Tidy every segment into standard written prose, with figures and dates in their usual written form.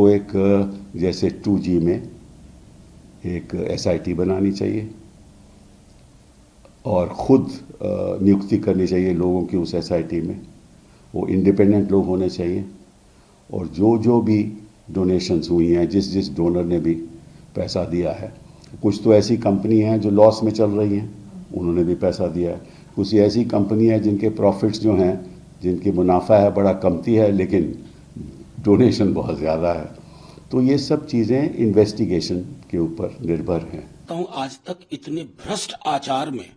को एक जैसे 2G में एक SIT बनानी चाहिए और ख़ुद नियुक्ति करनी चाहिए लोगों की उस SIT में। वो इंडिपेंडेंट लोग होने चाहिए और जो भी डोनेशंस हुई हैं, जिस डोनर ने भी पैसा दिया है, कुछ तो ऐसी कंपनी हैं जो लॉस में चल रही हैं, उन्होंने भी पैसा दिया है। कुछ ऐसी कंपनी है जिनके प्रॉफिट्स जो हैं, जिनकी मुनाफा है बड़ा कमती है, लेकिन डोनेशन बहुत ज़्यादा है। तो ये सब चीज़ें इन्वेस्टिगेशन के ऊपर निर्भर हैं। तो आज तक इतने भ्रष्ट आचार में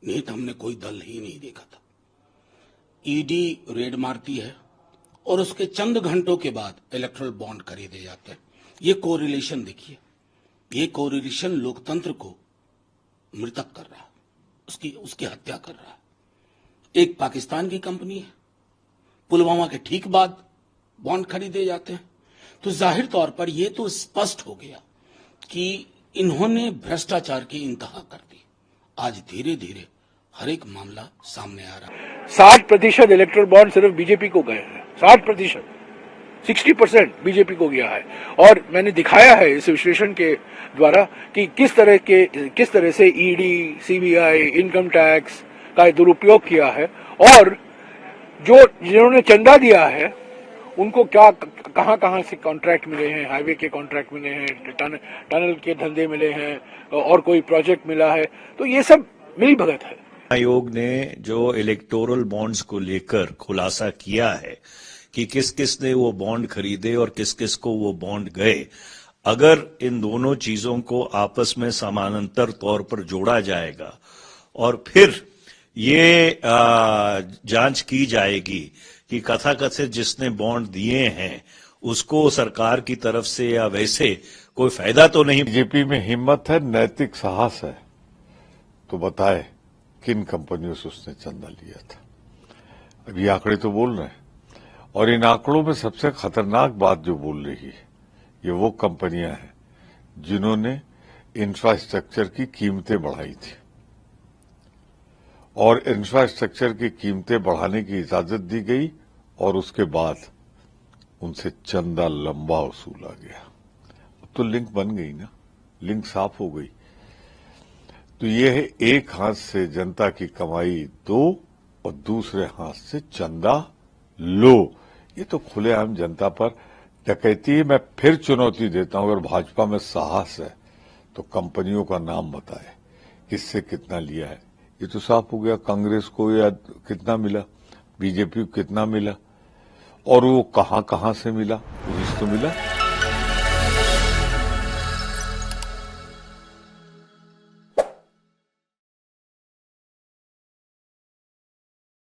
निहित हमने कोई दल ही नहीं देखा था। ईडी रेड मारती है और उसके चंद घंटों के बाद इलेक्ट्रल बॉन्ड खरीदे जाते हैं। ये कोरिलेशन देखिए, ये कोरिलेशन लोकतंत्र को मृतक कर रहा है, उसकी हत्या कर रहा है। एक पाकिस्तान की कंपनी है, पुलवामा के ठीक बाद बॉन्ड खरीदे जाते हैं। तो जाहिर तौर पर यह तो स्पष्ट हो गया कि इन्होंने भ्रष्टाचार की इंतहा कर दी। आज धीरे धीरे हर एक मामला सामने आ रहा है। 60% इलेक्ट्रल बॉन्ड सिर्फ बीजेपी को गए हैं। 60%, 60% बीजेपी को गया है। और मैंने दिखाया है इस विश्लेषण के द्वारा कि किस तरह से ईडी, सीबीआई, इनकम टैक्स का दुरुपयोग किया है और जिन्होंने चंदा दिया है उनको कहां से कॉन्ट्रैक्ट मिले हैं, हाईवे के कॉन्ट्रैक्ट मिले हैं, टनल के धंधे मिले हैं और कोई प्रोजेक्ट मिला है। तो ये सब मिली भगत है। आयोग ने जो इलेक्टोरल बॉन्ड्स को लेकर खुलासा किया है कि किस किस ने वो बॉन्ड खरीदे और किस किस को वो बॉन्ड गए, अगर इन दोनों चीजों को आपस में समानांतर तौर पर जोड़ा जाएगा और फिर ये जांच की जाएगी कि कथाकथित जिसने बॉन्ड दिए हैं उसको सरकार की तरफ से या वैसे कोई फायदा तो नहीं। बीजेपी में हिम्मत है, नैतिक साहस है, तो बताए किन कंपनियों से उसने चंदा लिया था। अभी आंकड़े तो बोल रहे हैं और इन आंकड़ों में सबसे खतरनाक बात जो बोल रही है, ये वो कंपनियां हैं जिन्होंने इंफ्रास्ट्रक्चर की कीमतें बढ़ाई थी और इंफ्रास्ट्रक्चर की कीमतें बढ़ाने की इजाजत दी गई और उसके बाद उनसे चंदा लंबा वसूला गया। अब तो लिंक बन गई ना, लिंक साफ हो गई। तो ये है एक हाथ से जनता की कमाई दो और दूसरे हाथ से चंदा लो। ये तो खुलेआम जनता पर डकैती है। मैं फिर चुनौती देता हूं, अगर भाजपा में साहस है तो कंपनियों का नाम बताए, किससे कितना लिया है। ये तो साफ हो गया, कांग्रेस को या कितना मिला, बीजेपी को कितना मिला और वो कहां से मिला, पुलिस तो मिला।